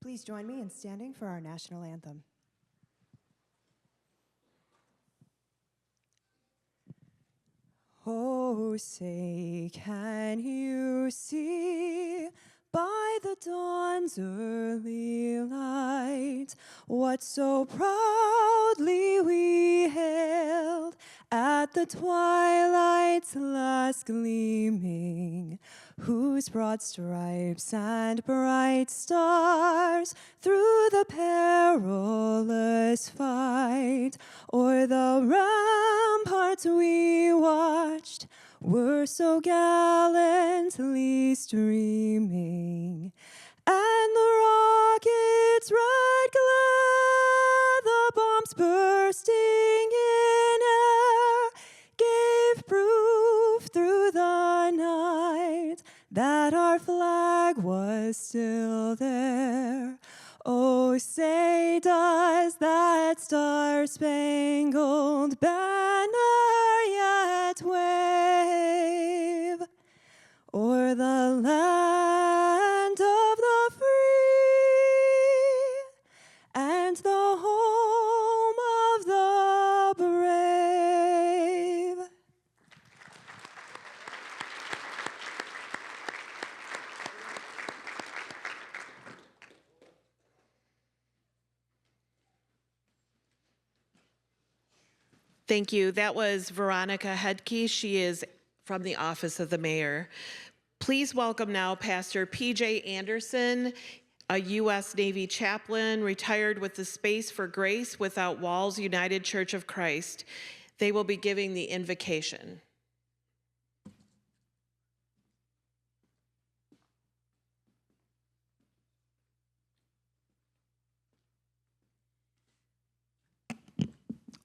Please join me in standing for our national anthem. Oh, say, can you see by the dawn's early light what so proudly we hailed at the twilight's last gleaming, whose broad stripes and bright stars through the perilous fight o'er the ramparts we watched were so gallantly streaming, and the rocket's red glare, the bombs bursting in air, gave proof through the night that our flag was still there. Oh, say, does that star-spangled banner yet wave o'er the land of the free and the home of the brave? Thank you. That was Veronica Hedke. She is from the Office of the Mayor. Please welcome now Pastor P.J. Anderson, a U.S. Navy chaplain, retired with the Space for Grace Without Walls United Church of Christ. They will be giving the invocation.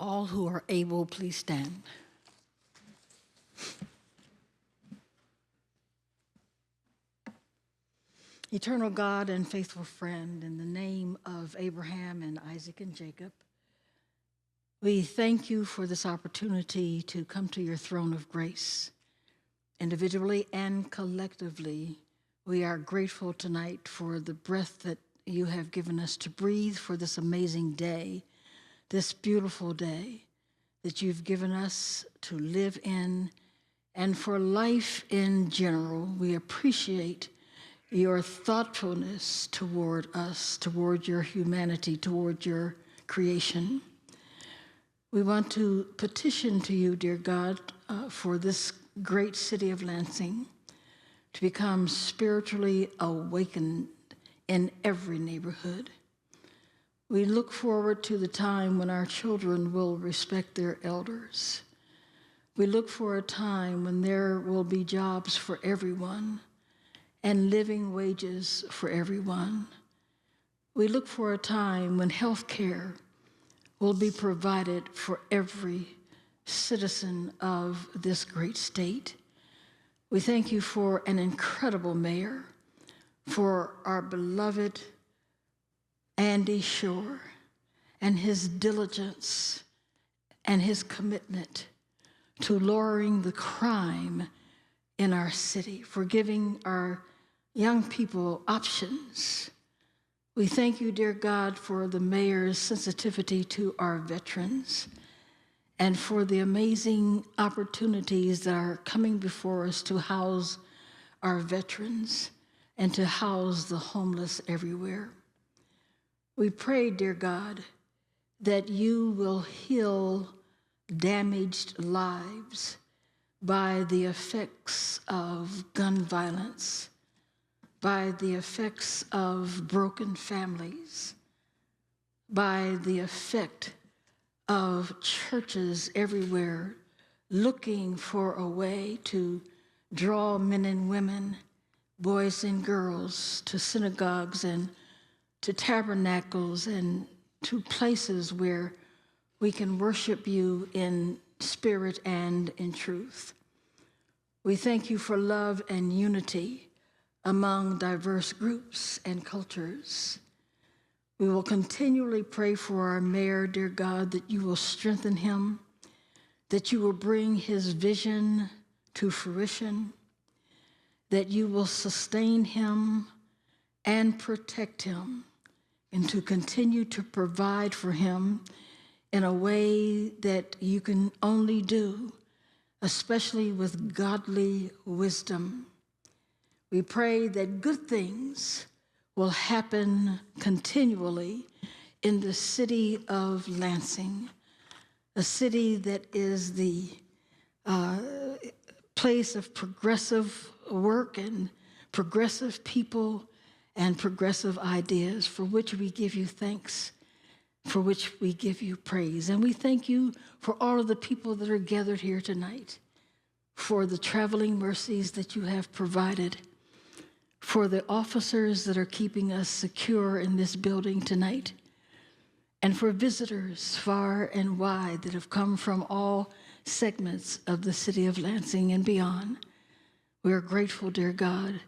All who are able, please stand. Eternal God and faithful friend, in the name of Abraham and Isaac and Jacob, we thank you for this opportunity to come to your throne of grace. Individually and collectively, we are grateful tonight for the breath that you have given us to breathe, for this amazing day, this beautiful day that you've given us to live in, and for life in general. We appreciate your thoughtfulness toward us, toward your humanity, toward your creation. We want to petition to you, dear God, for this great city of Lansing to become spiritually awakened in every neighborhood. We look forward to the time when our children will respect their elders. We look for a time when there will be jobs for everyone and living wages for everyone. We look for a time when health care will be provided for every citizen of this great state. We thank you for an incredible mayor, for our beloved Andy Schor and his diligence and his commitment to lowering the crime in our city, for giving our young people options. We thank you, dear God, for the mayor's sensitivity to our veterans and for the amazing opportunities that are coming before us to house our veterans and to house the homeless everywhere. We pray, dear God, that you will heal damaged lives by the effects of gun violence, by the effects of broken families, by the effect of churches everywhere looking for a way to draw men and women, boys and girls to synagogues and to tabernacles and to places where we can worship you in spirit and in truth. We thank you for love and unity among diverse groups and cultures. We will continually pray for our mayor, dear God, that you will strengthen him, that you will bring his vision to fruition, that you will sustain him and protect him, and to continue to provide for him in a way that you can only do, especially with godly wisdom. We pray that good things will happen continually in the city of Lansing, a city that is the place of progressive work and progressive people and progressive ideas, for which we give you thanks, for which we give you praise. And we thank you for all of the people that are gathered here tonight, for the traveling mercies that you have provided, for the officers that are keeping us secure in this building tonight, and for visitors far and wide that have come from all segments of the city of Lansing and beyond. We are grateful, dear God,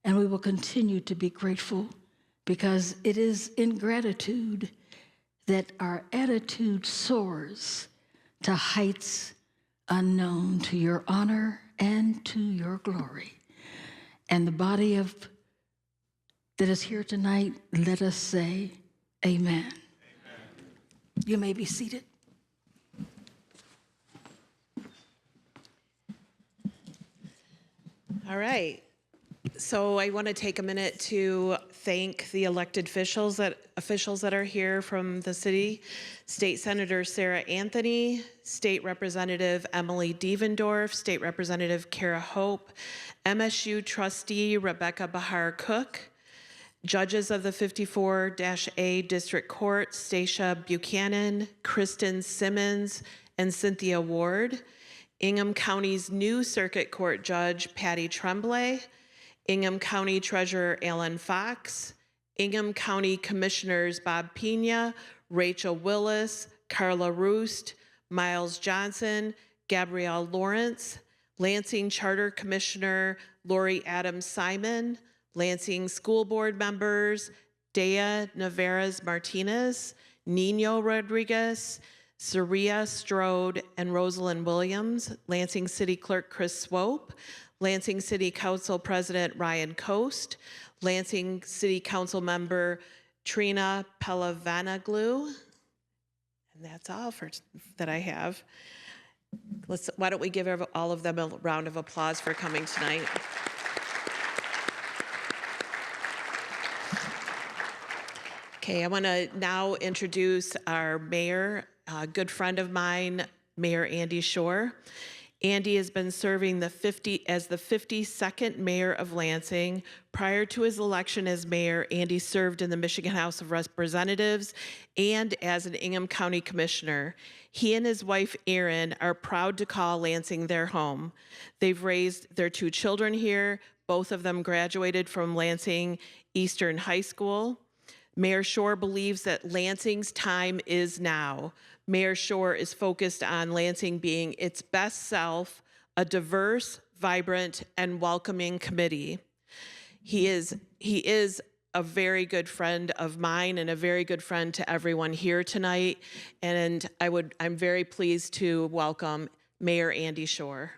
and we will continue to be grateful, because it is in gratitude that our attitude soars to heights unknown, to your honor and to your glory. And the body that is here tonight, let us say amen. Amen. You may be seated. All right. So I want to take a minute to thank the elected officials that are here from the city. State Senator Sarah Anthony, State Representative Emily Devendorf, State Representative Kara Hope, MSU Trustee Rebecca Bahar Cook, judges of the 54-A District Court, Stacia Buchanan, Kristen Simmons, and Cynthia Ward, Ingham County's new Circuit Court Judge Patty Tremblay, Ingham County Treasurer Alan Fox, Ingham County Commissioners Bob Pena, Rachel Willis, Carla Roost, Miles Johnson, Gabrielle Lawrence, Lansing Charter Commissioner Lori Adams Simon, Lansing School Board members Dea Navarez Martinez, Nino Rodriguez, Saria Strode, and Rosalind Williams, Lansing City Clerk Chris Swope, Lansing City Council President Ryan Coast, Lansing City Council member Trina Pelavanaglu, and that's all that I have. Why don't we give all of them a round of applause for coming tonight. Okay, I want to now introduce our mayor, a good friend of mine, Mayor Andy Schor. Andy has been serving as the 52nd mayor of Lansing. Prior to his election as mayor, Andy served in the Michigan House of Representatives and as an Ingham County commissioner. He and his wife, Erin, are proud to call Lansing their home. They've raised their 2 children here. Both of them graduated from Lansing Eastern High School. Mayor Schor believes that Lansing's time is now. Mayor Schor is focused on Lansing being its best self, a diverse, vibrant, and welcoming committee. He is a very good friend of mine and a very good friend to everyone here tonight. And I'm very pleased to welcome Mayor Andy Schor.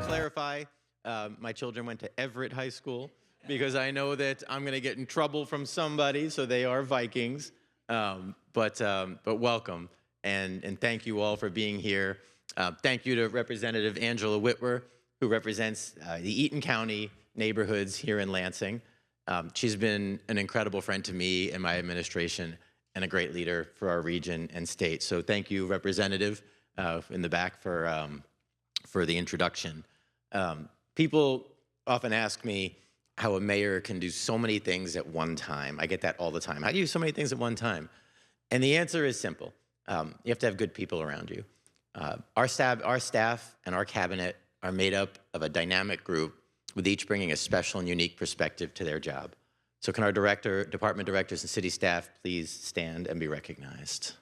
Clarify, my children went to Everett High School because I know that I'm going to get in trouble from somebody, so they are Vikings. But welcome, and thank you all for being here. Thank you to Representative Angela Whitwer, who represents the Eaton County neighborhoods here in Lansing. She's been an incredible friend to me and my administration and a great leader for our region and state. So thank you, Representative, in the back for the introduction. People often ask me how a mayor can do so many things at one time. I get that all the time. How do you do so many things at one time? And the answer is simple. You have to have good people around you. Our staff and our cabinet are made up of a dynamic group with each bringing a special and unique perspective to their job. So can our department directors and city staff please stand and be recognized?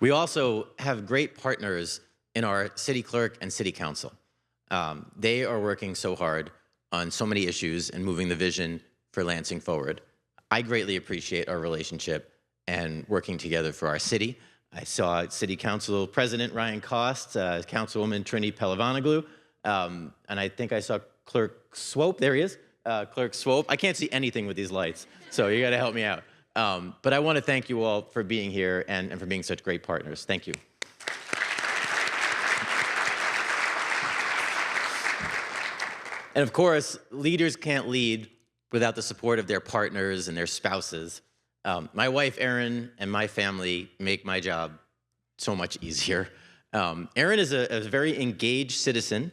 We also have great partners in our city clerk and city council. They are working so hard on so many issues and moving the vision for Lansing forward. I greatly appreciate our relationship and working together for our city. I saw City Council President Ryan Cost, Councilwoman Trini Pelavanoglu, and I think I saw Clerk Swope. There he is, Clerk Swope. I can't see anything with these lights, so you got to help me out. But I want to thank you all for being here and for being such great partners. Thank you. And of course, leaders can't lead without the support of their partners and their spouses. My wife, Erin, and my family make my job so much easier. Erin is a very engaged citizen,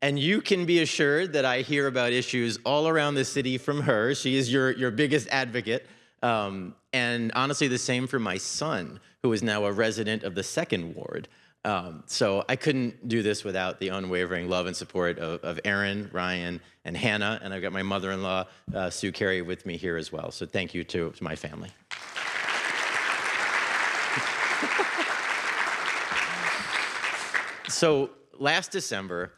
and you can be assured that I hear about issues all around the city from her. She is your biggest advocate. And honestly, the same for my son, who is now a resident of the 2nd Ward. So I couldn't do this without the unwavering love and support of Erin, Ryan, and Hannah, and I've got my mother-in-law, Sue Carey, with me here as well. So thank you to my family. So last December,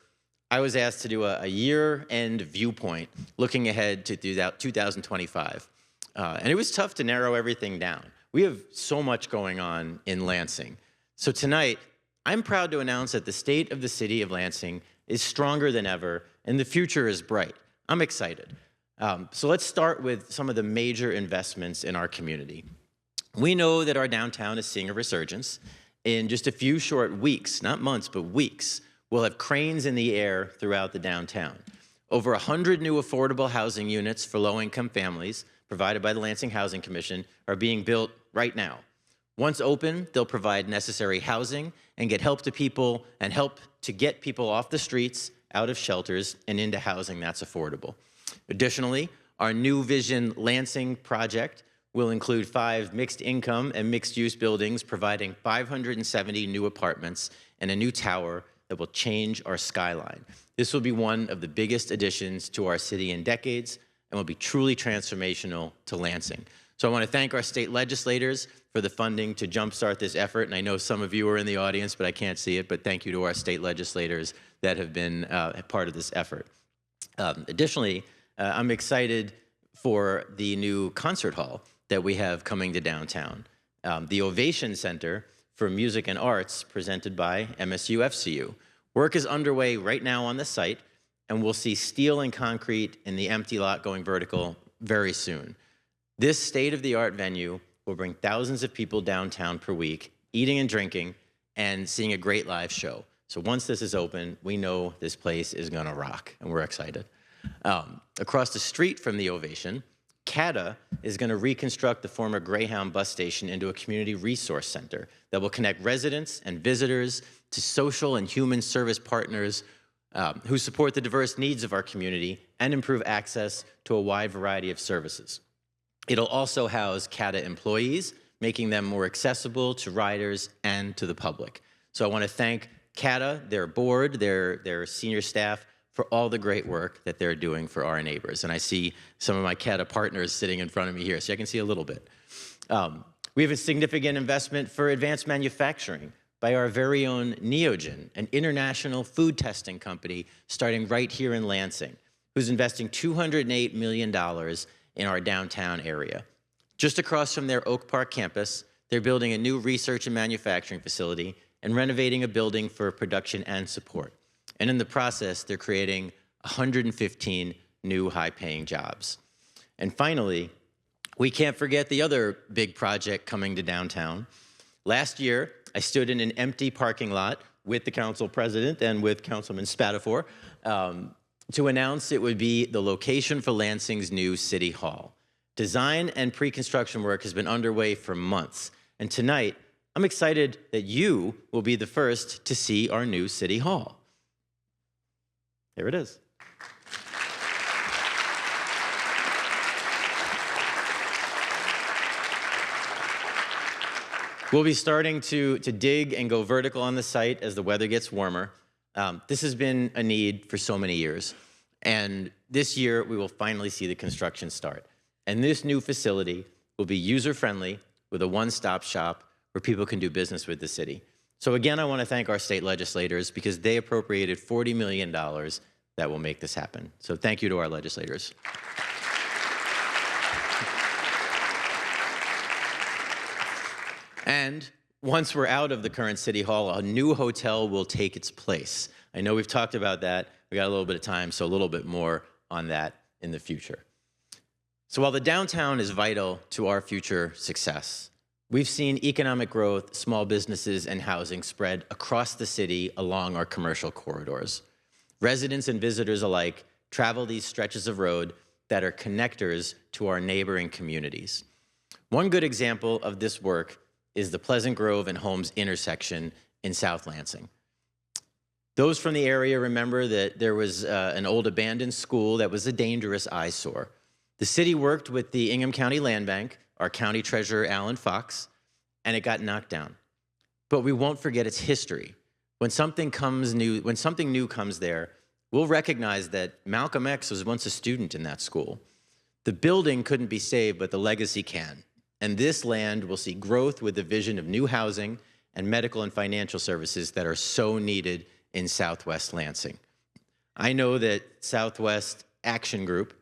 I was asked to do a year-end viewpoint looking ahead to 2025. And it was tough to narrow everything down. We have so much going on in Lansing. So tonight, I'm proud to announce that the state of the city of Lansing is stronger than ever, and the future is bright. I'm excited. So let's start with some of the major investments in our community. We know that our downtown is seeing a resurgence. In just a few short weeks, not months, but weeks, we'll have cranes in the air throughout the downtown. Over 100 new affordable housing units for low-income families provided by the Lansing Housing Commission are being built right now. Once open, they'll provide necessary housing and get help to people and help to get people off the streets, out of shelters, and into housing that's affordable. Additionally, our New Vision Lansing project will include 5 mixed income and mixed use buildings providing 570 new apartments and a new tower that will change our skyline. This will be one of the biggest additions to our city in decades and will be truly transformational to Lansing. So I want to thank our state legislators for the funding to jumpstart this effort. And I know some of you are in the audience, but I can't see it. But thank you to our state legislators that have been part of this effort. Additionally, I'm excited for the new concert hall that we have coming to downtown. The Ovation Center for Music and Arts, presented by MSU FCU. Work is underway right now on the site, and we'll see steel and concrete in the empty lot going vertical very soon. This state-of-the-art venue will bring thousands of people downtown per week, eating and drinking, and seeing a great live show. So once this is open, we know this place is gonna rock, and we're excited. Across the street from the Ovation, CATA is gonna reconstruct the former Greyhound bus station into a community resource center that will connect residents and visitors to social and human service partners who support the diverse needs of our community and improve access to a wide variety of services. It'll also house CATA employees, making them more accessible to riders and to the public. So I want to thank CATA, their board, their senior staff, for all the great work that they're doing for our neighbors. And I see some of my CATA partners sitting in front of me here, so I can see a little bit. We have a significant investment for advanced manufacturing by our very own Neogen, an international food testing company starting right here in Lansing, who's investing $208 million in our downtown area. Just across from their Oak Park campus, they're building a new research and manufacturing facility and renovating a building for production and support. And in the process, they're creating 115 new high-paying jobs. And finally, we can't forget the other big project coming to downtown. Last year, I stood in an empty parking lot with the council president and with Councilman Spatafor to announce it would be the location for Lansing's new city hall. Design and pre-construction work has been underway for months. And tonight, I'm excited that you will be the first to see our new city hall. There it is. We'll be starting to dig and go vertical on the site as the weather gets warmer. This has been a need for so many years. And this year, we will finally see the construction start. And this new facility will be user-friendly with a one-stop shop where people can do business with the city. So again, I want to thank our state legislators because they appropriated $40 million that will make this happen. So thank you to our legislators. And once we're out of the current City Hall, a new hotel will take its place. I know we've talked about that. We got a little bit of time, so a little bit more on that in the future. So while the downtown is vital to our future success, we've seen economic growth, small businesses, and housing spread across the city along our commercial corridors. Residents and visitors alike travel these stretches of road that are connectors to our neighboring communities. One good example of this work is the Pleasant Grove and Holmes intersection in South Lansing. Those from the area remember that there was an old abandoned school that was a dangerous eyesore. The city worked with the Ingham County Land Bank, our county treasurer, Alan Fox, and it got knocked down. But we won't forget its history. When something new comes there, we'll recognize that Malcolm X was once a student in that school. The building couldn't be saved, but the legacy can. And this land will see growth with the vision of new housing and medical and financial services that are so needed in Southwest Lansing. I know that Southwest Action Group,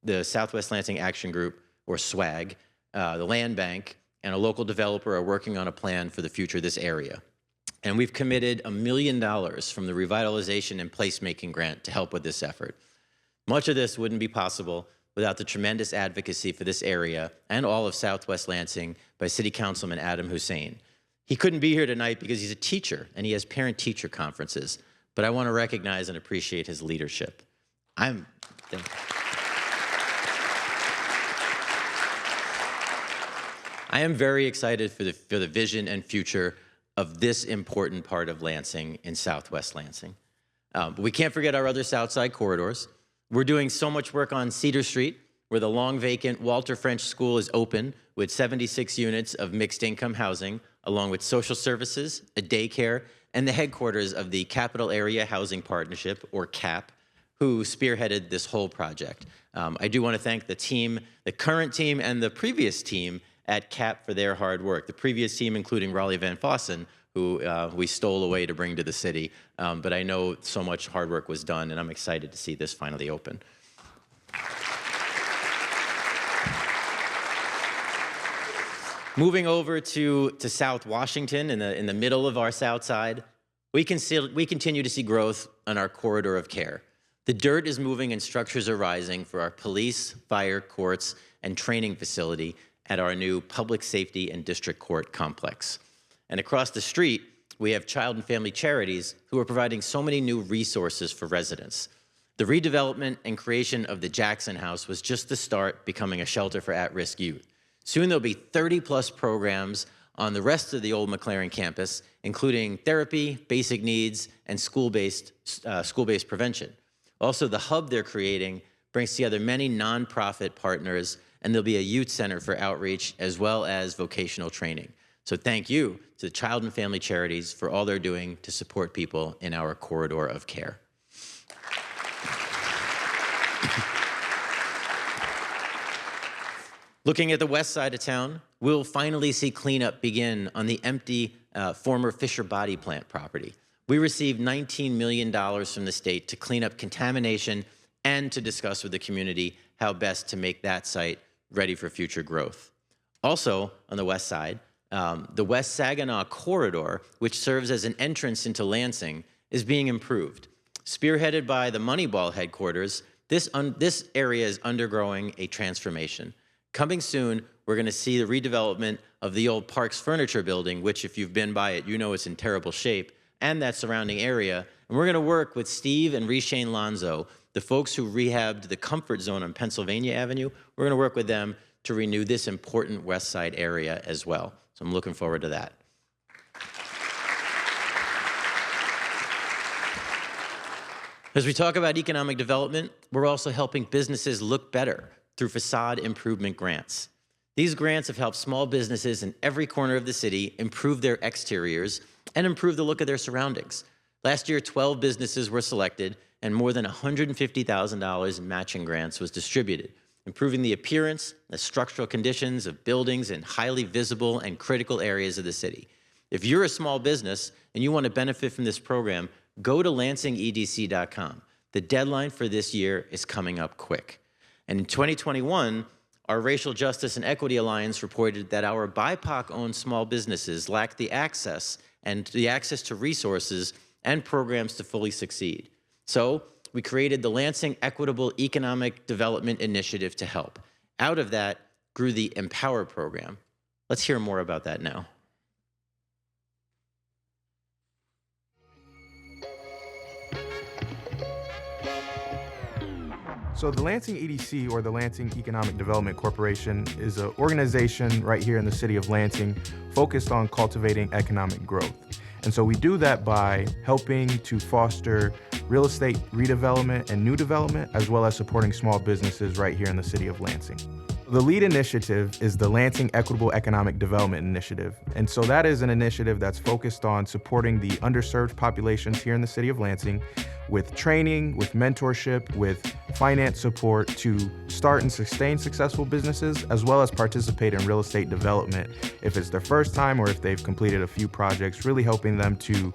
the Southwest Lansing Action Group, or SWAG, the Land Bank, and a local developer are working on a plan for the future of this area. And we've committed $1 million from the Revitalization and Placemaking Grant to help with this effort. Much of this wouldn't be possible without the tremendous advocacy for this area and all of Southwest Lansing by City Councilman Adam Hussein. He couldn't be here tonight because he's a teacher and he has parent-teacher conferences, but I want to recognize and appreciate his leadership. I am very excited for the vision and future of this important part of Lansing in Southwest Lansing. But we can't forget our other Southside corridors. We're doing so much work on Cedar Street, where the long vacant Walter French School is open with 76 units of mixed income housing, along with social services, a daycare, and the headquarters of the Capital Area Housing Partnership, or CAP, who spearheaded this whole project. I do want to thank the team, the current team, and the previous team at CAP for their hard work. The previous team, including Raleigh Van Fossen, who we stole away to bring to the city. But I know so much hard work was done, and I'm excited to see this finally open. Moving over to South Washington, in the middle of our South Side, we continue to see growth on our corridor of care. The dirt is moving and structures are rising for our police, fire, courts, and training facility at our new Public Safety and District Court complex. And across the street, we have Child and Family Charities who are providing so many new resources for residents. The redevelopment and creation of the Jackson House was just the start, becoming a shelter for at-risk youth. Soon there'll be 30-plus programs on the rest of the old McLaren campus, including therapy, basic needs, and school-based prevention. Also, the hub they're creating brings together many nonprofit partners, and there'll be a youth center for outreach as well as vocational training. So thank you to the Child and Family Charities for all they're doing to support people in our corridor of care. Looking at the west side of town, we'll finally see cleanup begin on the empty former Fisher Body Plant property. We received $19 million from the state to clean up contamination and to discuss with the community how best to make that site ready for future growth. Also, on the west side, the West Saginaw corridor, which serves as an entrance into Lansing, is being improved. Spearheaded by the Moneyball headquarters, this area is undergoing a transformation. Coming soon, we're going to see the redevelopment of the old Parks Furniture building, which if you've been by it, you know it's in terrible shape, and that surrounding area. And we're going to work with Steve and Reshane Lonzo, the folks who rehabbed the Comfort Zone on Pennsylvania Avenue. We're going to work with them to renew this important West Side area as well. So I'm looking forward to that. As we talk about economic development, we're also helping businesses look better through facade improvement grants. These grants have helped small businesses in every corner of the city improve their exteriors and improve the look of their surroundings. Last year, 12 businesses were selected and more than $150,000 in matching grants was distributed. improving the appearance, the structural conditions of buildings in highly visible and critical areas of the city. If you're a small business and you want to benefit from this program, go to lansingedc.com. The deadline for this year is coming up quick. And in 2021, our Racial Justice and Equity Alliance reported that our BIPOC-owned small businesses lack the access to resources and programs to fully succeed. So we created the Lansing Equitable Economic Development Initiative to help. Out of that grew the Empower program. Let's hear more about that now. So the Lansing EDC, or the Lansing Economic Development Corporation, is an organization right here in the city of Lansing focused on cultivating economic growth. And so we do that by helping to foster real estate redevelopment and new development, as well as supporting small businesses right here in the city of Lansing. The lead initiative is the Lansing Equitable Economic Development Initiative. And so that is an initiative that's focused on supporting the underserved populations here in the city of Lansing with training, with mentorship, with finance support to start and sustain successful businesses, as well as participate in real estate development if it's their first time or if they've completed a few projects, really helping them to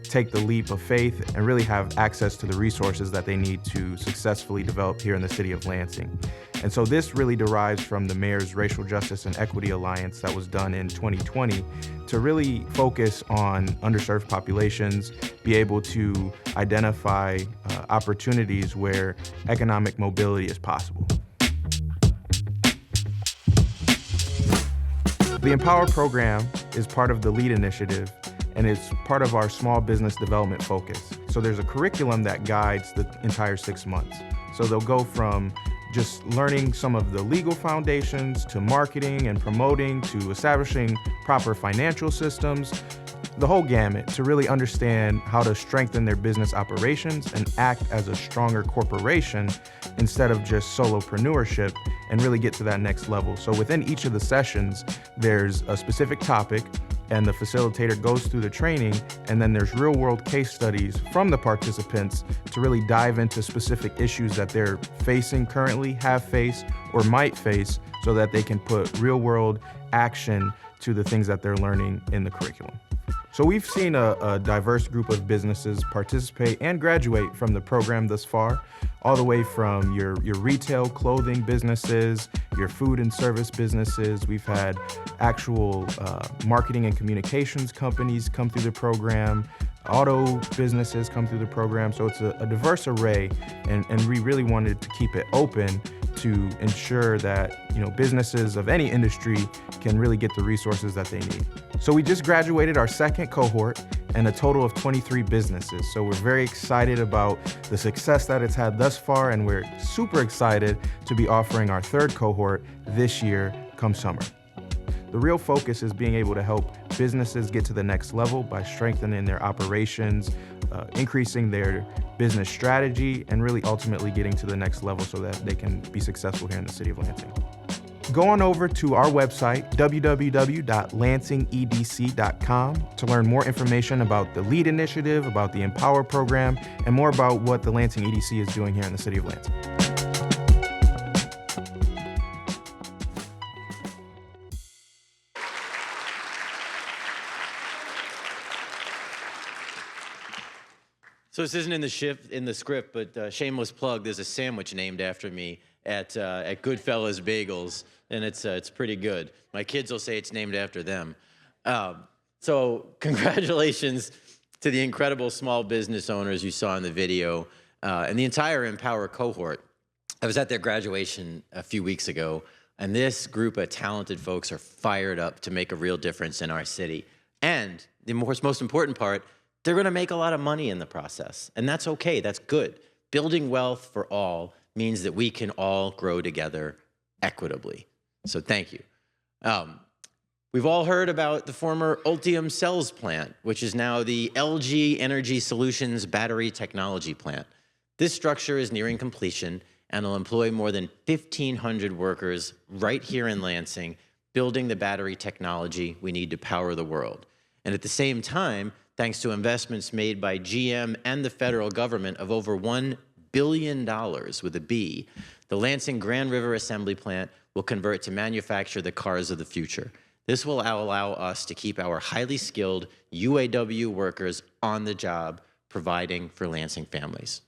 take the leap of faith and really have access to the resources that they need to successfully develop here in the city of Lansing. And so this really derives from the Mayor's Racial Justice and Equity Alliance that was done in 2020 to really focus on underserved populations, be able to identify opportunities where economic mobility is possible. The Empower program is part of the LEAD initiative and it's part of our small business development focus. So there's a curriculum that guides the entire 6 months. So they'll go from just learning some of the legal foundations to marketing and promoting to establishing proper financial systems, the whole gamut, to really understand how to strengthen their business operations and act as a stronger corporation instead of just solopreneurship and really get to that next level. So within each of the sessions, there's a specific topic and the facilitator goes through the training, and then there's real-world case studies from the participants to really dive into specific issues that they're facing currently, have faced, or might face, so that they can put real-world action to the things that they're learning in the curriculum. So we've seen a diverse group of businesses participate and graduate from the program thus far, all the way from your retail clothing businesses, your food and service businesses. We've had actual marketing and communications companies come through the program, auto businesses come through the program. So it's a diverse array, and we really wanted to keep it open to ensure that businesses of any industry can really get the resources that they need. So we just graduated our second cohort and a total of 23 businesses. So we're very excited about the success that it's had thus far, and we're super excited to be offering our third cohort this year come summer. The real focus is being able to help businesses get to the next level by strengthening their operations, increasing their business strategy, and really ultimately getting to the next level so that they can be successful here in the city of Lansing. Go on over to our website, www.lansingedc.com, to learn more information about the LEAD initiative, about the Empower program, and more about what the Lansing EDC is doing here in the city of Lansing. So this isn't in the script, but shameless plug, there's a sandwich named after me at Goodfellas Bagels, and it's pretty good. My kids will say it's named after them. So congratulations to the incredible small business owners you saw in the video, and the entire Empower cohort. I was at their graduation a few weeks ago, and this group of talented folks are fired up to make a real difference in our city. And the most important part, they're going to make a lot of money in the process, and that's okay. That's good. Building wealth for all means that we can all grow together equitably. So thank you. We've all heard about the former Ultium Cells plant, which is now the LG Energy Solutions battery technology plant. This structure is nearing completion and will employ more than 1,500 workers right here in Lansing, building the battery technology we need to power the world. And at the same time, thanks to investments made by GM and the federal government of over $1 billion with a B, the Lansing Grand River Assembly Plant will convert to manufacture the cars of the future. This will allow us to keep our highly skilled UAW workers on the job, providing for Lansing families.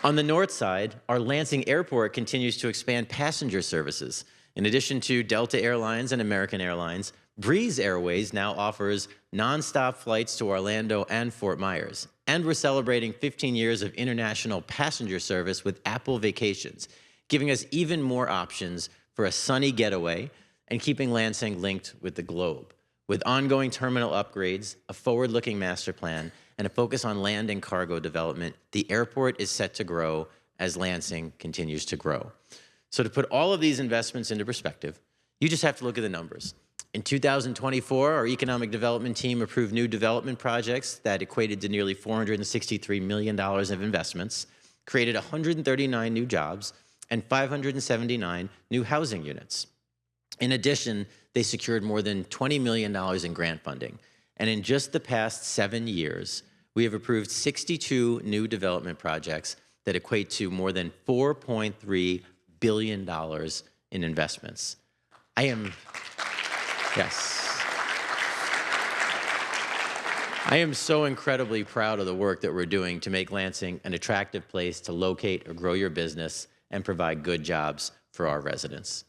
On the north side, our Lansing Airport continues to expand passenger services. In addition to Delta Airlines and American Airlines, Breeze Airways now offers nonstop flights to Orlando and Fort Myers. And we're celebrating 15 years of international passenger service with Apple Vacations, giving us even more options for a sunny getaway and keeping Lansing linked with the globe. With ongoing terminal upgrades, a forward-looking master plan, and a focus on land and cargo development, the airport is set to grow as Lansing continues to grow. So to put all of these investments into perspective, you just have to look at the numbers. In 2024, our economic development team approved new development projects that equated to nearly $463 million of investments, created 139 new jobs, and 579 new housing units. In addition, they secured more than $20 million in grant funding. And in just the past 7 years, we have approved 62 new development projects that equate to more than $4.3 billion in investments. I am so incredibly proud of the work that we're doing to make Lansing an attractive place to locate or grow your business and provide good jobs for our residents.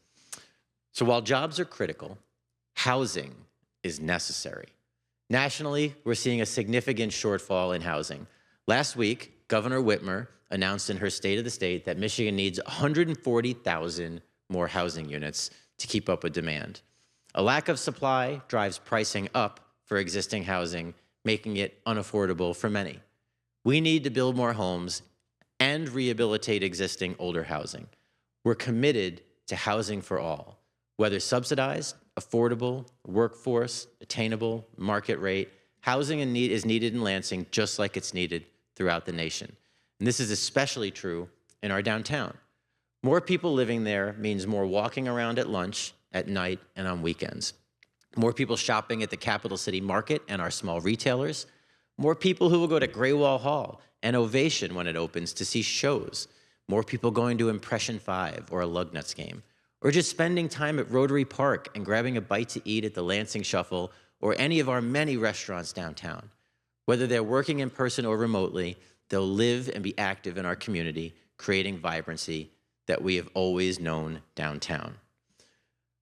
So while jobs are critical, housing is necessary. Nationally, we're seeing a significant shortfall in housing. Last week, Governor Whitmer announced in her State of the State that Michigan needs 140,000 more housing units to keep up with demand. A lack of supply drives pricing up for existing housing, making it unaffordable for many. We need to build more homes and rehabilitate existing older housing. We're committed to housing for all, whether subsidized, affordable, workforce, attainable, market rate. Housing is needed in Lansing just like it's needed throughout the nation. And this is especially true in our downtown. More people living there means more walking around at lunch, at night, and on weekends. More people shopping at the Capital City Market and our small retailers. More people who will go to Graywall Hall and Ovation when it opens to see shows. More people going to Impression 5 or a Lugnuts game. Or just spending time at Rotary Park and grabbing a bite to eat at the Lansing Shuffle or any of our many restaurants downtown. Whether they're working in person or remotely, they'll live and be active in our community, creating vibrancy that we have always known downtown.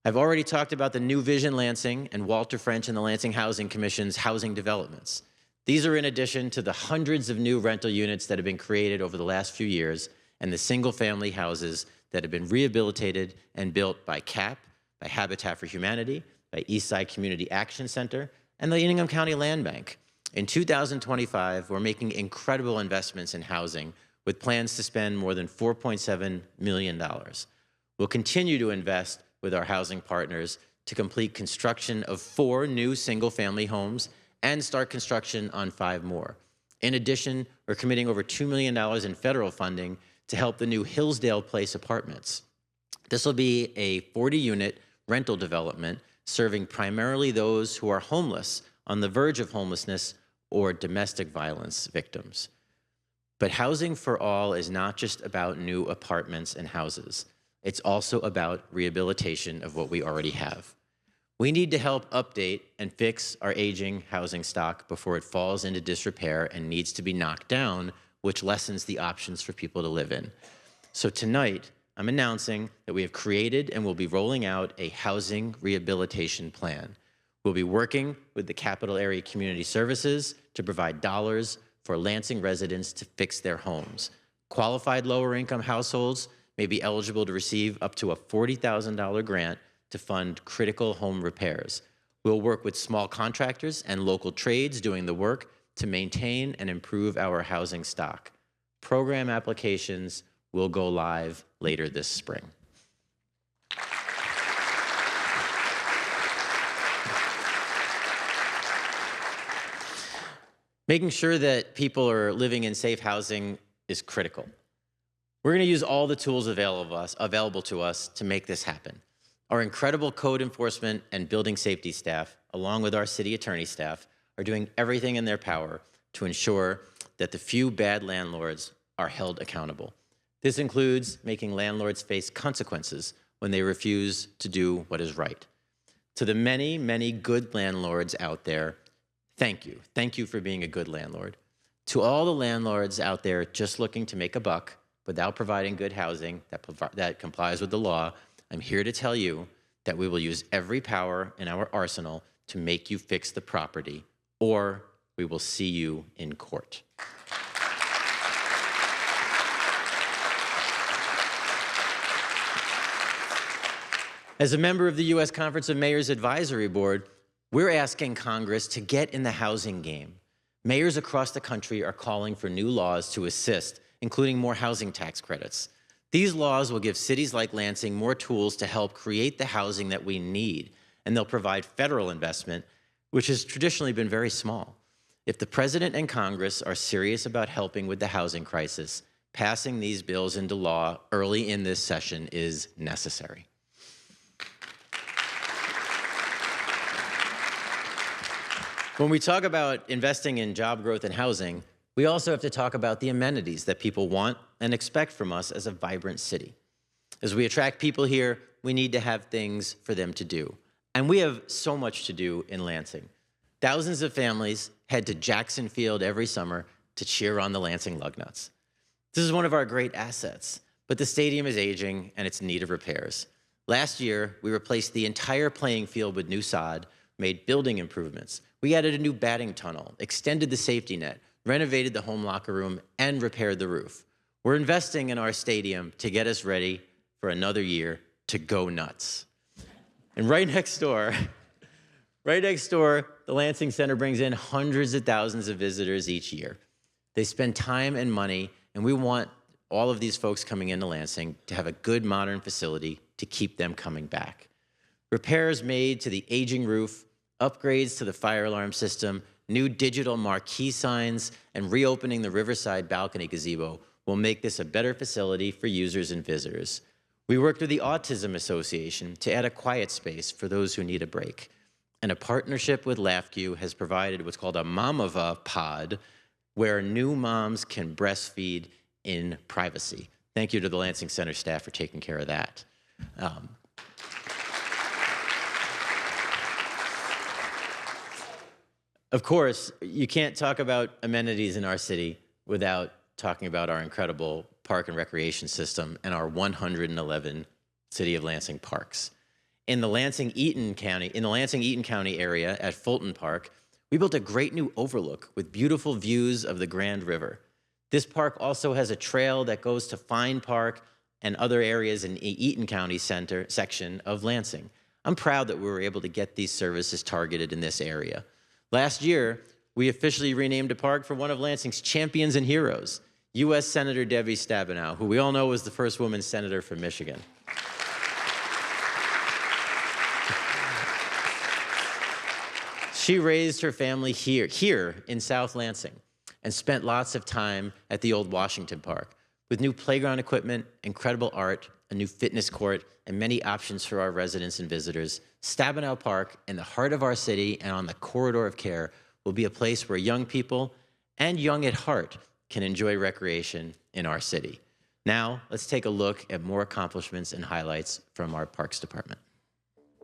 I've already talked about the New Vision Lansing and Walter French and the Lansing Housing Commission's housing developments. These are in addition to the hundreds of new rental units that have been created over the last few years and the single-family houses that have been rehabilitated and built by CAP, by Habitat for Humanity, by Eastside Community Action Center, and the Ingham County Land Bank. In 2025, we're making incredible investments in housing with plans to spend more than $4.7 million. We'll continue to invest with our housing partners to complete construction of 4 new single-family homes and start construction on 5 more. In addition, we're committing over $2 million in federal funding to help the new Hillsdale Place apartments. This will be a 40-unit rental development serving primarily those who are homeless, on the verge of homelessness, or domestic violence victims. But housing for all is not just about new apartments and houses. It's also about rehabilitation of what we already have. We need to help update and fix our aging housing stock before it falls into disrepair and needs to be knocked down, which lessens the options for people to live in. So tonight, I'm announcing that we have created and will be rolling out a housing rehabilitation plan. We'll be working with the Capital Area Community Services to provide dollars for Lansing residents to fix their homes. Qualified lower-income households may be eligible to receive up to a $40,000 grant to fund critical home repairs. We'll work with small contractors and local trades doing the work to maintain and improve our housing stock. Program applications will go live later this spring. Making sure that people are living in safe housing is critical. We're going to use all the tools available to us to make this happen. Our incredible code enforcement and building safety staff, along with our city attorney staff, are doing everything in their power to ensure that the few bad landlords are held accountable. This includes making landlords face consequences when they refuse to do what is right. To the many, many good landlords out there, thank you. Thank you for being a good landlord. To all the landlords out there just looking to make a buck without providing good housing that complies with the law, I'm here to tell you that we will use every power in our arsenal to make you fix the property, or we will see you in court. As a member of the U.S. Conference of Mayors Advisory Board, we're asking Congress to get in the housing game. Mayors across the country are calling for new laws to assist, including more housing tax credits. These laws will give cities like Lansing more tools to help create the housing that we need, and they'll provide federal investment, which has traditionally been very small. If the President and Congress are serious about helping with the housing crisis, passing these bills into law early in this session is necessary. When we talk about investing in job growth and housing, we also have to talk about the amenities that people want and expect from us as a vibrant city. As we attract people here, we need to have things for them to do. And we have so much to do in Lansing. Thousands of families head to Jackson Field every summer to cheer on the Lansing Lugnuts. This is one of our great assets, but the stadium is aging and it's in need of repairs. Last year, we replaced the entire playing field with new sod, made building improvements. We added a new batting tunnel, extended the safety net, renovated the home locker room, and repaired the roof. We're investing in our stadium to get us ready for another year to go nuts. And right next door, the Lansing Center brings in hundreds of thousands of visitors each year. They spend time and money, and we want all of these folks coming into Lansing to have a good modern facility to keep them coming back. Repairs made to the aging roof, upgrades to the fire alarm system, new digital marquee signs, and reopening the Riverside balcony gazebo will make this a better facility for users and visitors. We worked with the Autism Association to add a quiet space for those who need a break. And a partnership with LAFCU has provided what's called a Mamava pod, where new moms can breastfeed in privacy. Thank you to the Lansing Center staff for taking care of that. Of course, you can't talk about amenities in our city without talking about our incredible park and recreation system and our 111 City of Lansing parks. In the Lansing-Eaton County area at Fulton Park, we built a great new overlook with beautiful views of the Grand River. This park also has a trail that goes to Fine Park and other areas in Eaton County section of Lansing. I'm proud that we were able to get these services targeted in this area. Last year, we officially renamed a park for one of Lansing's champions and heroes, U.S. Senator Debbie Stabenow, who we all know was the first woman senator from Michigan. She raised her family here in South Lansing and spent lots of time at the old Washington Park with new playground equipment, incredible art, a new fitness court, and many options for our residents and visitors. Stabenow Park, in the heart of our city and on the corridor of care, will be a place where young people and young at heart can enjoy recreation in our city. Now, let's take a look at more accomplishments and highlights from our Parks Department.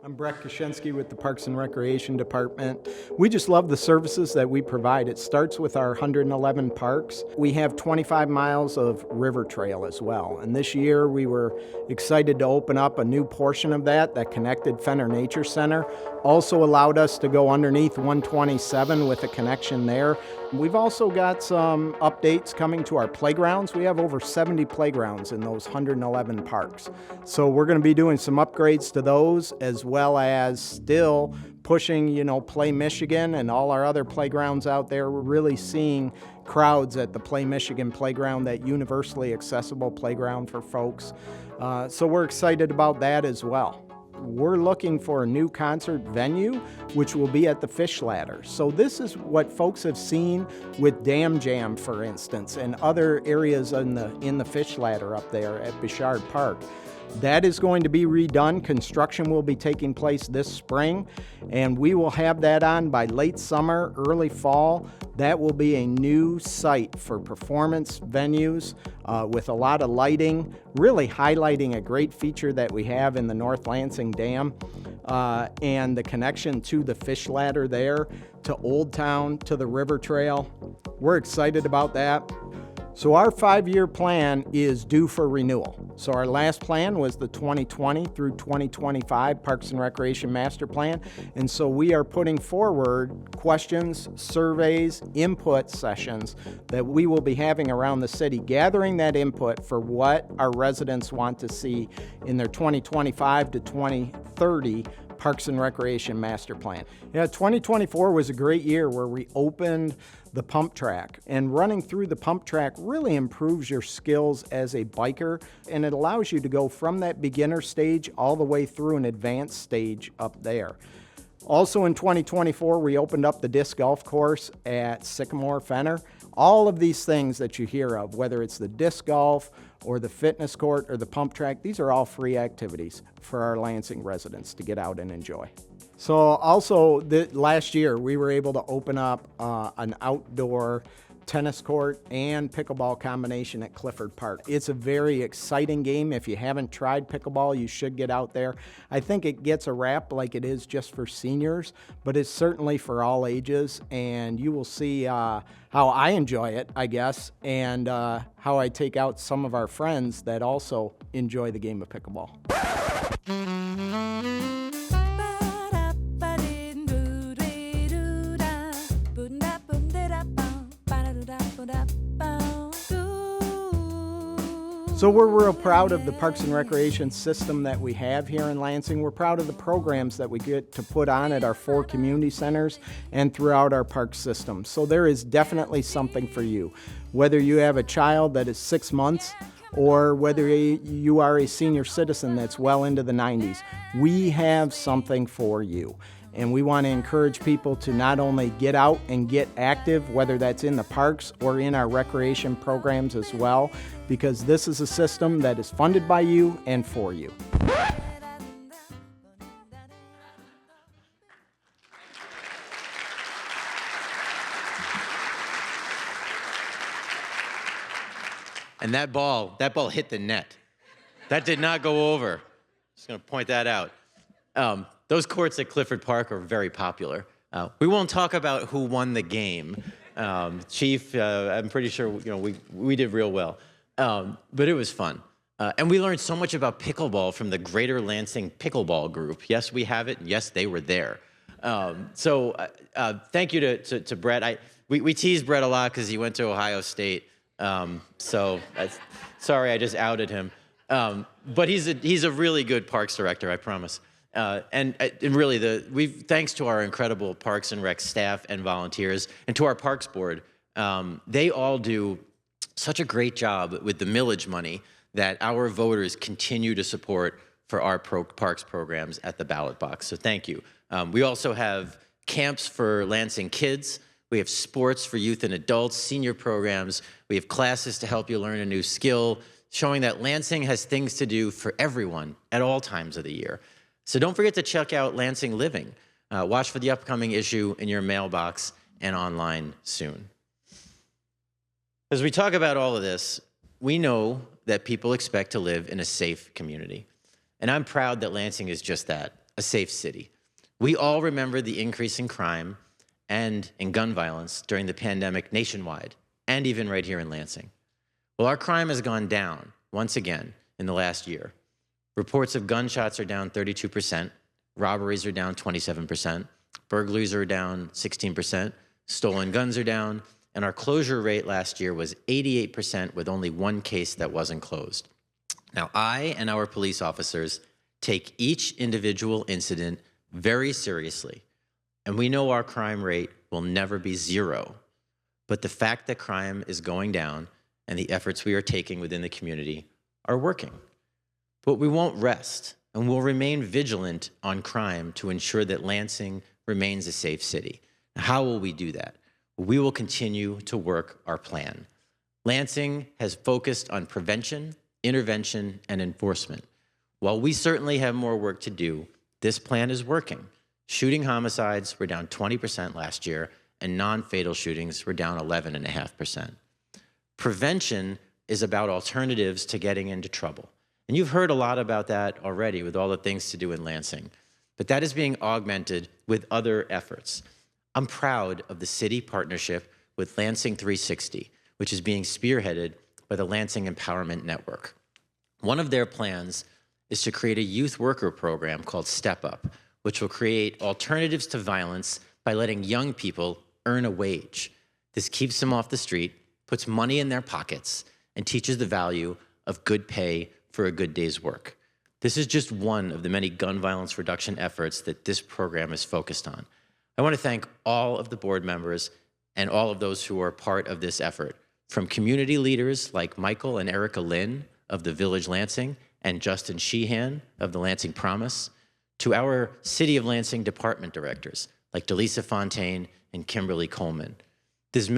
I'm Brett Kaczynski with the Parks and Recreation Department. We just love the services that we provide. It starts with our 111 parks. We have 25 miles of river trail as well. And this year we were excited to open up a new portion of that connected Fenner Nature Center. Also allowed us to go underneath 127 with a connection there. We've also got some updates coming to our playgrounds. We have over 70 playgrounds in those 111 parks. So we're going to be doing some upgrades to those, as well as still pushing, Play Michigan and all our other playgrounds out there. We're really seeing crowds at the Play Michigan playground, that universally accessible playground for folks. So we're excited about that as well. We're looking for a new concert venue, which will be at the Fish Ladder. So this is what folks have seen with Dam Jam, for instance, and other areas in the Fish Ladder up there at Bouchard Park. That is going to be redone. Construction will be taking place this spring, and we will have that on by late summer, early fall. That will be a new site for performance venues with a lot of lighting, really highlighting a great feature that we have in the North Lansing Dam and the connection to the fish ladder there, to Old Town, to the river trail. We're excited about that. So our 5-year plan is due for renewal. So our last plan was the 2020 through 2025 Parks and Recreation Master Plan. And so we are putting forward questions, surveys, input sessions that we will be having around the city, gathering that input for what our residents want to see in their 2025 to 2030 Parks and Recreation Master Plan. Yeah, 2024 was a great year where we opened the pump track, and running through the pump track really improves your skills as a biker, and it allows you to go from that beginner stage all the way through an advanced stage up there. Also in 2024, we opened up the disc golf course at Sycamore Fenner. All of these things that you hear of, whether it's the disc golf or the fitness court or the pump track, these are all free activities for our Lansing residents to get out and enjoy. So also last year, we were able to open up an outdoor tennis court and pickleball combination at Clifford Park. It's a very exciting game. If you haven't tried pickleball, you should get out there. I think it gets a rap like it is just for seniors, but it's certainly for all ages, and you will see how I enjoy it, I guess, and how I take out some of our friends that also enjoy the game of pickleball. So we're real proud of the Parks and Recreation system that we have here in Lansing. We're proud of the programs that we get to put on at our 4 community centers and throughout our park system. So there is definitely something for you. Whether you have a child that is 6 months or whether you are a senior citizen that's well into the 90s, we have something for you. And we want to encourage people to not only get out and get active, whether that's in the parks or in our recreation programs as well, because this is a system that is funded by you and for you. And that ball hit the net. That did not go over. Just going to point that out. Those courts at Clifford Park are very popular. We won't talk about who won the game. Chief, I'm pretty sure we did real well. But it was fun. And we learned so much about pickleball from the Greater Lansing Pickleball Group. Yes, we have it. Yes, they were there. So thank you to Brett. We teased Brett a lot because he went to Ohio State. Sorry, I just outed him. But he's a really good parks director, I promise. And really, thanks to our incredible Parks and Rec staff and volunteers, and to our Parks Board, they all do such a great job with the millage money that our voters continue to support for our parks programs at the ballot box. So thank you. We also have camps for Lansing kids. We have sports for youth and adults, senior programs. We have classes to help you learn a new skill, showing that Lansing has things to do for everyone at all times of the year. So don't forget to check out Lansing Living. Watch for the upcoming issue in your mailbox and online soon. As we talk about all of this, we know that people expect to live in a safe community. And I'm proud that Lansing is just that, a safe city. We all remember the increase in crime and in gun violence during the pandemic nationwide, and even right here in Lansing. Well, our crime has gone down once again in the last year. Reports of gunshots are down 32%, robberies are down 27%, burglaries are down 16%, stolen guns are down, and our closure rate last year was 88% with only one case that wasn't closed. Now, I and our police officers take each individual incident very seriously, and we know our crime rate will never be zero. But the fact that crime is going down and the efforts we are taking within the community are working. But we won't rest, and we'll remain vigilant on crime to ensure that Lansing remains a safe city. How will we do that? We will continue to work our plan. Lansing has focused on prevention, intervention, and enforcement. While we certainly have more work to do, this plan is working. Shooting homicides were down 20% last year, and non-fatal shootings were down 11.5%. Prevention is about alternatives to getting into trouble. And you've heard a lot about that already with all the things to do in Lansing. But that is being augmented with other efforts. I'm proud of the city partnership with Lansing 360, which is being spearheaded by the Lansing Empowerment Network. One of their plans is to create a youth worker program called Step Up, which will create alternatives to violence by letting young people earn a wage. This keeps them off the street, puts money in their pockets, and teaches the value of good pay for a good day's work. This is just one of the many gun violence reduction efforts that this program is focused on. I want to thank all of the board members and all of those who are part of this effort, from community leaders like Michael and Erica Lynn of the Village Lansing and Justin Sheehan of the Lansing Promise, to our City of Lansing department directors like Delisa Fontaine and Kimberly Coleman. This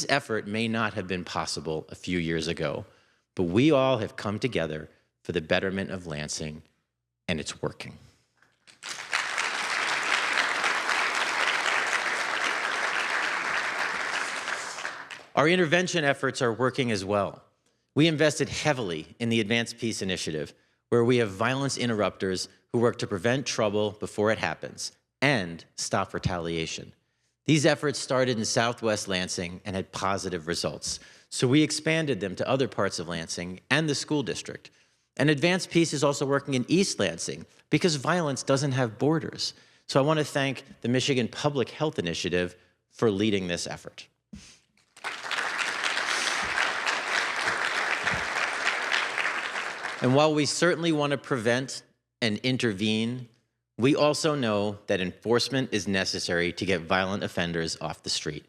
effort may not have been possible a few years ago, but we all have come together for the betterment of Lansing, and it's working. Our intervention efforts are working as well. We invested heavily in the Advanced Peace Initiative, where we have violence interrupters who work to prevent trouble before it happens and stop retaliation. These efforts started in Southwest Lansing and had positive results, so we expanded them to other parts of Lansing and the school district. And Advanced Peace is also working in East Lansing because violence doesn't have borders. So I want to thank the Michigan Public Health Initiative for leading this effort. And while we certainly want to prevent and intervene, we also know that enforcement is necessary to get violent offenders off the street.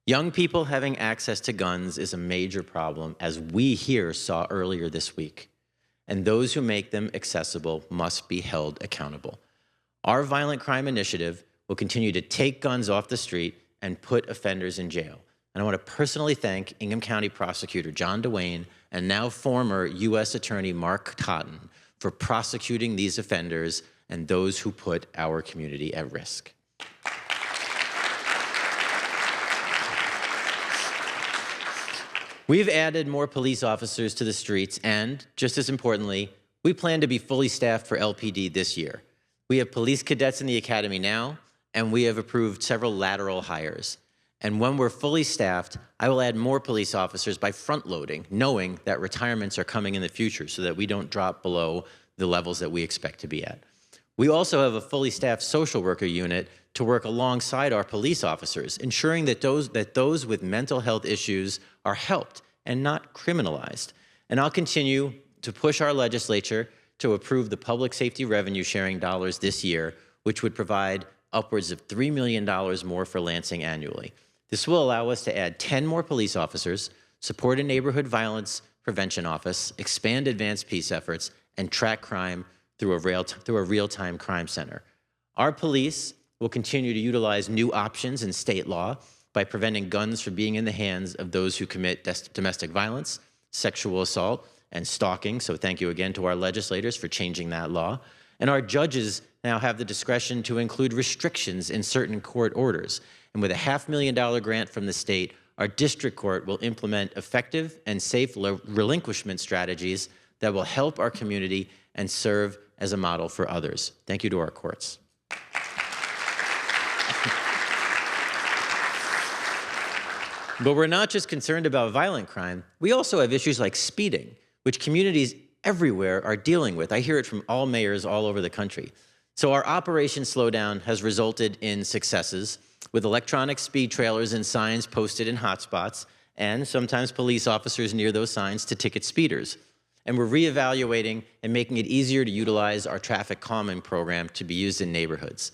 Young people having access to guns is a major problem, as we here saw earlier this week. And those who make them accessible must be held accountable. Our Violent Crime Initiative will continue to take guns off the street and put offenders in jail. And I want to personally thank Ingham County Prosecutor John DeWayne and now former U.S. Attorney Mark Totten for prosecuting these offenders and those who put our community at risk. We've added more police officers to the streets and, just as importantly, we plan to be fully staffed for LPD this year. We have police cadets in the academy now, and we have approved several lateral hires. And when we're fully staffed, I will add more police officers by front-loading, knowing that retirements are coming in the future so that we don't drop below the levels that we expect to be at. We also have a fully staffed social worker unit to work alongside our police officers, ensuring that those with mental health issues are helped and not criminalized. And I'll continue to push our legislature to approve the public safety revenue sharing dollars this year, which would provide upwards of $3 million more for Lansing annually. This will allow us to add 10 more police officers, support a neighborhood violence prevention office, expand advanced peace efforts, and track crime through a real-time crime center. Our police will continue to utilize new options in state law by preventing guns from being in the hands of those who commit domestic violence, sexual assault, and stalking. So thank you again to our legislators for changing that law. And our judges now have the discretion to include restrictions in certain court orders. And with a $500,000 grant from the state, our district court will implement effective and safe relinquishment strategies that will help our community and serve as a model for others. Thank you to our courts. But we're not just concerned about violent crime. We also have issues like speeding, which communities everywhere are dealing with. I hear it from all mayors all over the country. So our Operation Slowdown has resulted in successes with electronic speed trailers and signs posted in hotspots, and sometimes police officers near those signs to ticket speeders. And we're reevaluating and making it easier to utilize our traffic calming program to be used in neighborhoods.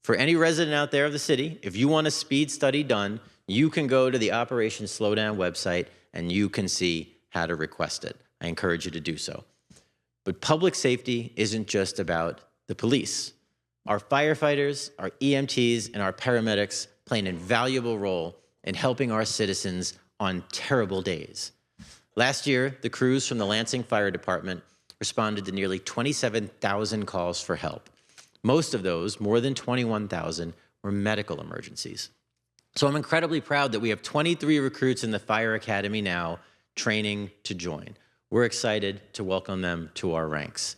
For any resident out there of the city, if you want a speed study done, you can go to the Operation Slowdown website and you can see how to request it. I encourage you to do so. But public safety isn't just about the police. Our firefighters, our EMTs, and our paramedics play an invaluable role in helping our citizens on terrible days. Last year, the crews from the Lansing Fire Department responded to nearly 27,000 calls for help. Most of those, more than 21,000, were medical emergencies. So I'm incredibly proud that we have 23 recruits in the Fire Academy now training to join. We're excited to welcome them to our ranks.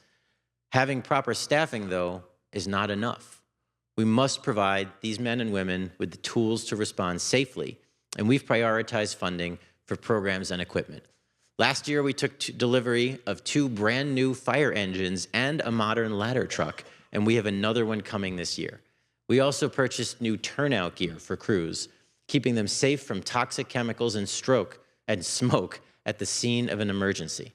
Having proper staffing, though, is not enough. We must provide these men and women with the tools to respond safely, and we've prioritized funding for programs and equipment. Last year, we took delivery of 2 brand new fire engines and a modern ladder truck, and we have another one coming this year. We also purchased new turnout gear for crews, keeping them safe from toxic chemicals and smoke at the scene of an emergency.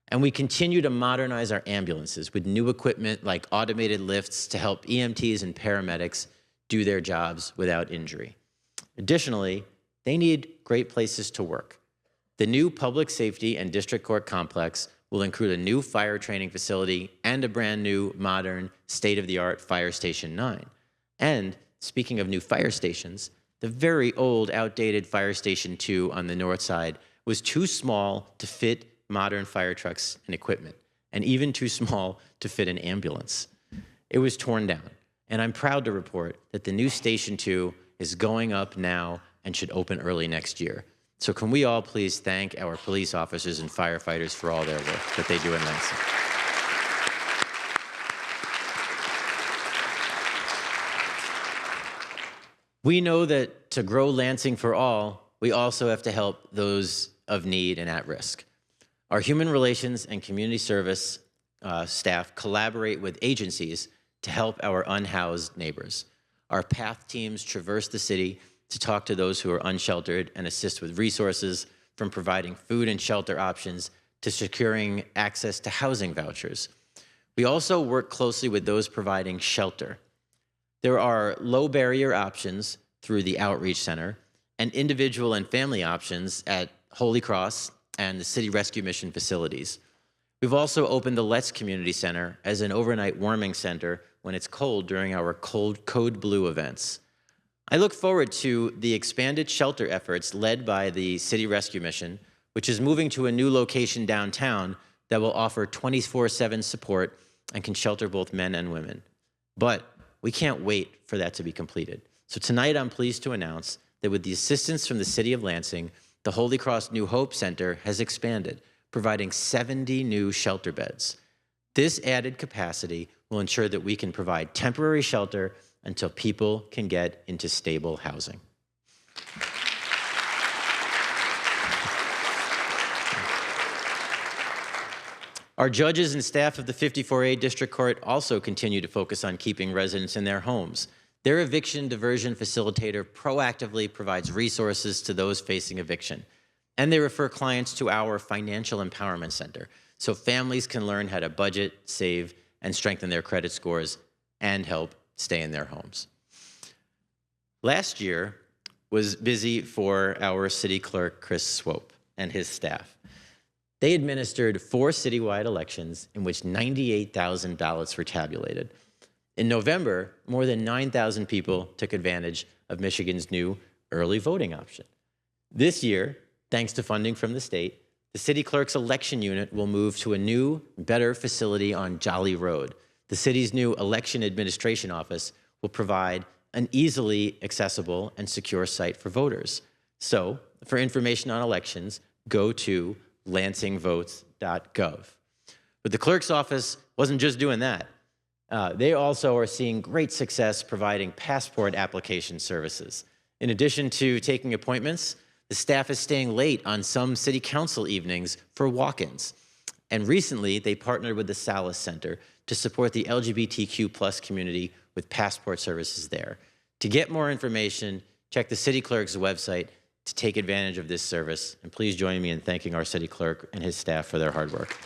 And we continue to modernize our ambulances with new equipment like automated lifts to help EMTs and paramedics do their jobs without injury. Additionally, they need great places to work. The new public safety and district court complex will include a new fire training facility and a brand new, modern, state-of-the-art Fire Station 9. And speaking of new fire stations, the very old, outdated Fire Station 2 on the north side was too small to fit modern fire trucks and equipment, and even too small to fit an ambulance. It was torn down, and I'm proud to report that the new Station 2 is going up now and should open early next year. So can we all please thank our police officers and firefighters for all their work that they do in Lansing. We know that to grow Lansing for all, we also have to help those of need and at risk. Our human relations and community service staff collaborate with agencies to help our unhoused neighbors. Our PATH teams traverse the city to talk to those who are unsheltered and assist with resources, from providing food and shelter options to securing access to housing vouchers. We also work closely with those providing shelter. There are low barrier options through the Outreach Center and individual and family options at Holy Cross and the City Rescue Mission facilities. We've also opened the Let's Community Center as an overnight warming center when it's cold during our Code Blue events. I look forward to the expanded shelter efforts led by the City Rescue Mission, which is moving to a new location downtown that will offer 24/7 support and can shelter both men and women. But we can't wait for that to be completed. So tonight I'm pleased to announce that with the assistance from the City of Lansing, the Holy Cross New Hope Center has expanded, providing 70 new shelter beds. This added capacity will ensure that we can provide temporary shelter until people can get into stable housing. Our judges and staff of the 54A District Court also continue to focus on keeping residents in their homes. Their eviction diversion facilitator proactively provides resources to those facing eviction, and they refer clients to our Financial Empowerment Center so families can learn how to budget, save, and strengthen their credit scores and help stay in their homes. Last year was busy for our city clerk, Chris Swope, and his staff. They administered 4 citywide elections in which 98,000 ballots were tabulated. In November, more than 9,000 people took advantage of Michigan's new early voting option. This year, thanks to funding from the state, the city clerk's election unit will move to a new, better facility on Jolly Road. The city's new election administration office will provide an easily accessible and secure site for voters. So, for information on elections, go to lansingvotes.gov. But the clerk's office wasn't just doing that. They also are seeing great success providing passport application services. In addition to taking appointments, the staff is staying late on some city council evenings for walk-ins. And recently, they partnered with the Salas Center to support the LGBTQ+ community with passport services there. To get more information, check the city clerk's website to take advantage of this service. And please join me in thanking our city clerk and his staff for their hard work.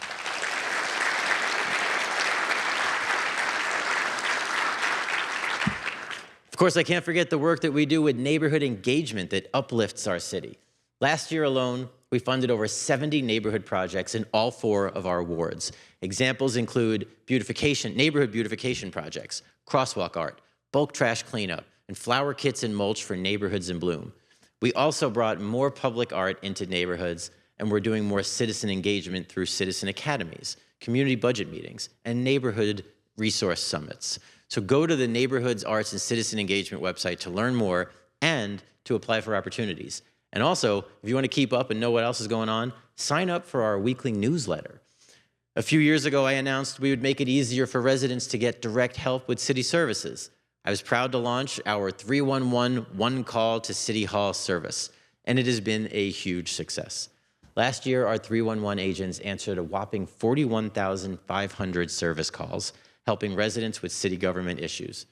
Of course, I can't forget the work that we do with neighborhood engagement that uplifts our city. Last year alone, we funded over 70 neighborhood projects in all 4 of our wards. Examples include neighborhood beautification projects, crosswalk art, bulk trash cleanup, and flower kits and mulch for neighborhoods in bloom. We also brought more public art into neighborhoods, and we're doing more citizen engagement through citizen academies, community budget meetings, and neighborhood resource summits. So go to the Neighborhoods, Arts, and Citizen Engagement website to learn more and to apply for opportunities. And also, if you want to keep up and know what else is going on, sign up for our weekly newsletter. A few years ago, I announced we would make it easier for residents to get direct help with city services. I was proud to launch our 311 One Call to City Hall service, and it has been a huge success. Last year, our 311 agents answered a whopping 41,500 service calls, helping residents with city government issues.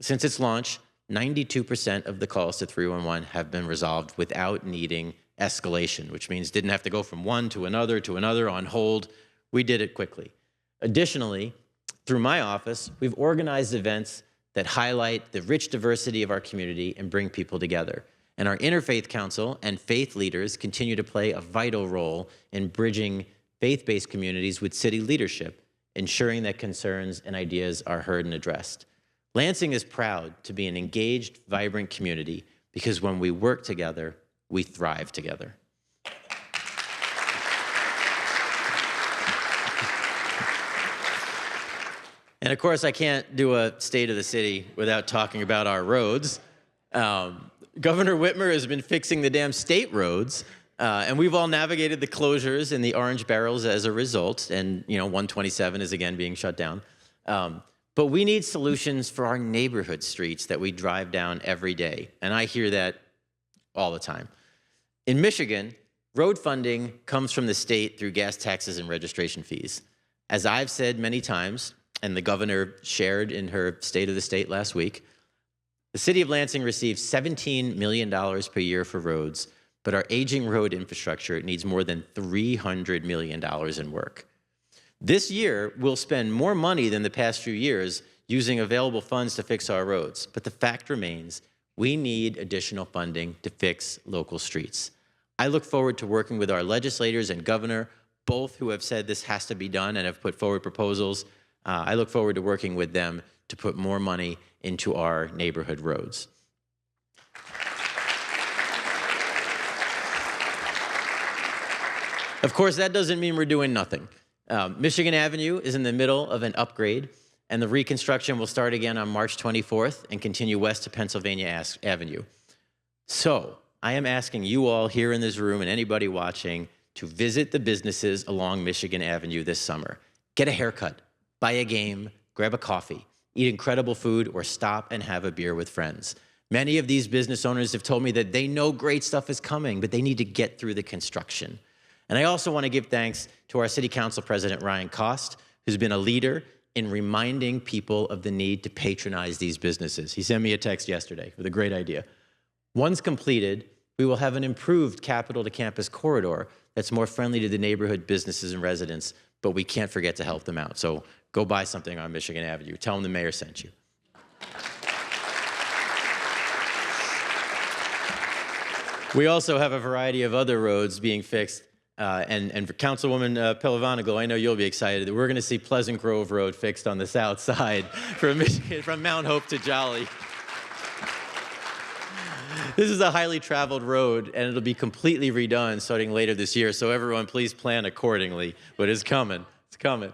Since its launch, 92% of the calls to 311 have been resolved without needing escalation, which means didn't have to go from one to another on hold. We did it quickly. Additionally, through my office, we've organized events that highlight the rich diversity of our community and bring people together. And our Interfaith Council and faith leaders continue to play a vital role in bridging faith-based communities with city leadership, ensuring that concerns and ideas are heard and addressed. Lansing is proud to be an engaged, vibrant community because when we work together, we thrive together. And of course, I can't do a State of the City without talking about our roads. Governor Whitmer has been fixing the damn state roads, and we've all navigated the closures and the orange barrels as a result, and 127 is again being shut down. But we need solutions for our neighborhood streets that we drive down every day, and I hear that all the time. In Michigan, road funding comes from the state through gas taxes and registration fees. As I've said many times, and the governor shared in her State of the State last week, the city of Lansing receives $17 million per year for roads, but our aging road infrastructure needs more than $300 million in work. This year, we'll spend more money than the past few years using available funds to fix our roads, but the fact remains, we need additional funding to fix local streets. I look forward to working with our legislators and governor, both who have said this has to be done and have put forward proposals. I look forward to working with them to put more money into our neighborhood roads. Of course, that doesn't mean we're doing nothing. Michigan Avenue is in the middle of an upgrade, and the reconstruction will start again on March 24th and continue west to Pennsylvania Avenue. So I am asking you all here in this room and anybody watching to visit the businesses along Michigan Avenue this summer. Get a haircut, buy a game, grab a coffee, eat incredible food, or stop and have a beer with friends. Many of these business owners have told me that they know great stuff is coming, but they need to get through the construction. And I also want to give thanks to our City Council President, Ryan Cost, who's been a leader in reminding people of the need to patronize these businesses. He sent me a text yesterday with a great idea. Once completed, we will have an improved Capital to Campus corridor that's more friendly to the neighborhood businesses and residents, but we can't forget to help them out. So go buy something on Michigan Avenue. Tell them the mayor sent you. We also have a variety of other roads being fixed. And for Councilwoman Pilavanago, I know you'll be excited that we're going to see Pleasant Grove Road fixed on the south side from Michigan, from Mount Hope to Jolly. This is a highly traveled road, and it'll be completely redone starting later this year. So everyone, please plan accordingly. But it's coming. It's coming.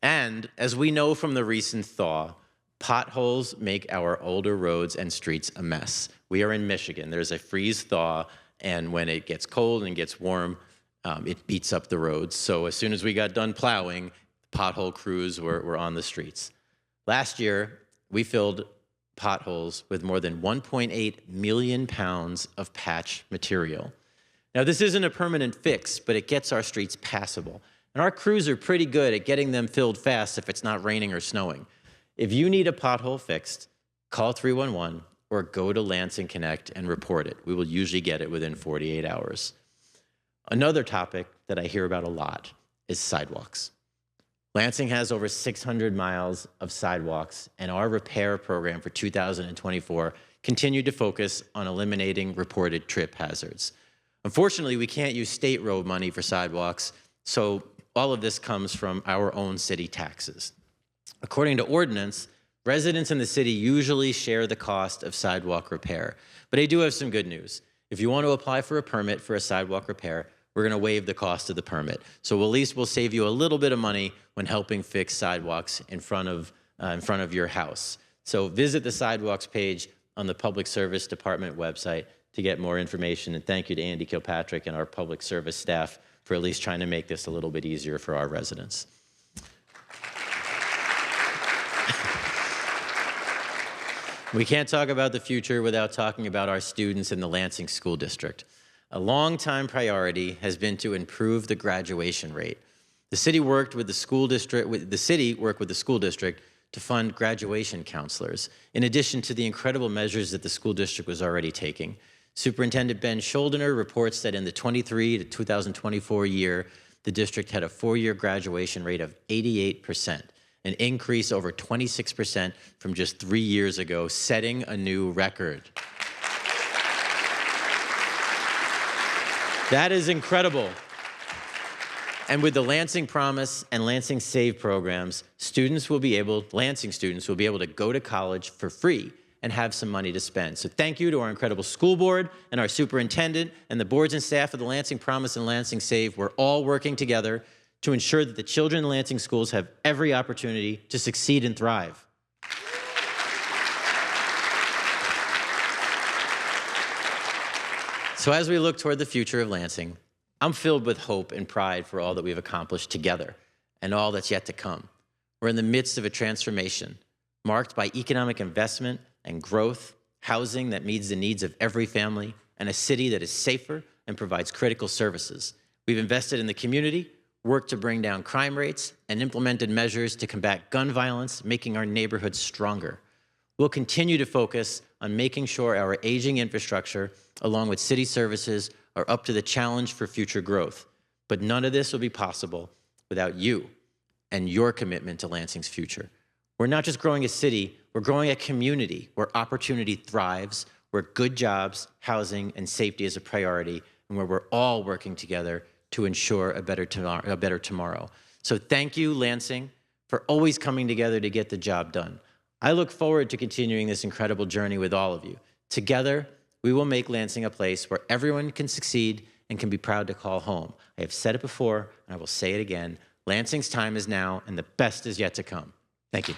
And as we know from the recent thaw, potholes make our older roads and streets a mess. We are in Michigan. There's a freeze-thaw, and when it gets cold and gets warm, it beats up the roads. So as soon as we got done plowing, pothole crews were on the streets. Last year, we filled potholes with more than 1.8 million pounds of patch material. Now, this isn't a permanent fix, but it gets our streets passable. And our crews are pretty good at getting them filled fast if it's not raining or snowing. If you need a pothole fixed, call 311 or go to Lansing Connect and report it. We will usually get it within 48 hours. Another topic that I hear about a lot is sidewalks. Lansing has over 600 miles of sidewalks, and our repair program for 2024 continued to focus on eliminating reported trip hazards. Unfortunately, we can't use state road money for sidewalks, so all of this comes from our own city taxes. According to ordinance, residents in the city usually share the cost of sidewalk repair, but I do have some good news. If you want to apply for a permit for a sidewalk repair, we're going to waive the cost of the permit. So at least we'll save you a little bit of money when helping fix sidewalks in front of your house. So visit the sidewalks page on the Public Service Department website to get more information. And thank you to Andy Kilpatrick and our public service staff for at least trying to make this a little bit easier for our residents. We can't talk about the future without talking about our students in the Lansing School District. A longtime priority has been to improve the graduation rate. The city worked with the school district to fund graduation counselors, in addition to the incredible measures that the school district was already taking. Superintendent Ben Schuldiner reports that in the 23 to 2024 year, the district had a 4-year graduation rate of 88%, an increase over 26% from just 3 years ago, setting a new record. That is incredible. And with the Lansing Promise and Lansing Save programs, Lansing students will be able to go to college for free and have some money to spend. So thank you to our incredible school board and our superintendent and the boards and staff of the Lansing Promise and Lansing Save. We're all working together to ensure that the children in the Lansing schools have every opportunity to succeed and thrive. So as we look toward the future of Lansing, I'm filled with hope and pride for all that we've accomplished together and all that's yet to come. We're in the midst of a transformation marked by economic investment and growth, housing that meets the needs of every family, and a city that is safer and provides critical services. We've invested in the community, worked to bring down crime rates, and implemented measures to combat gun violence, making our neighborhoods stronger. We'll continue to focus on making sure our aging infrastructure, along with city services, are up to the challenge for future growth. But none of this will be possible without you and your commitment to Lansing's future. We're not just growing a city, we're growing a community where opportunity thrives, where good jobs, housing, and safety is a priority, and where we're all working together to ensure a better tomorrow. So thank you, Lansing, for always coming together to get the job done. I look forward to continuing this incredible journey with all of you. Together, we will make Lansing a place where everyone can succeed and can be proud to call home. I have said it before, and I will say it again. Lansing's time is now, and the best is yet to come. Thank you.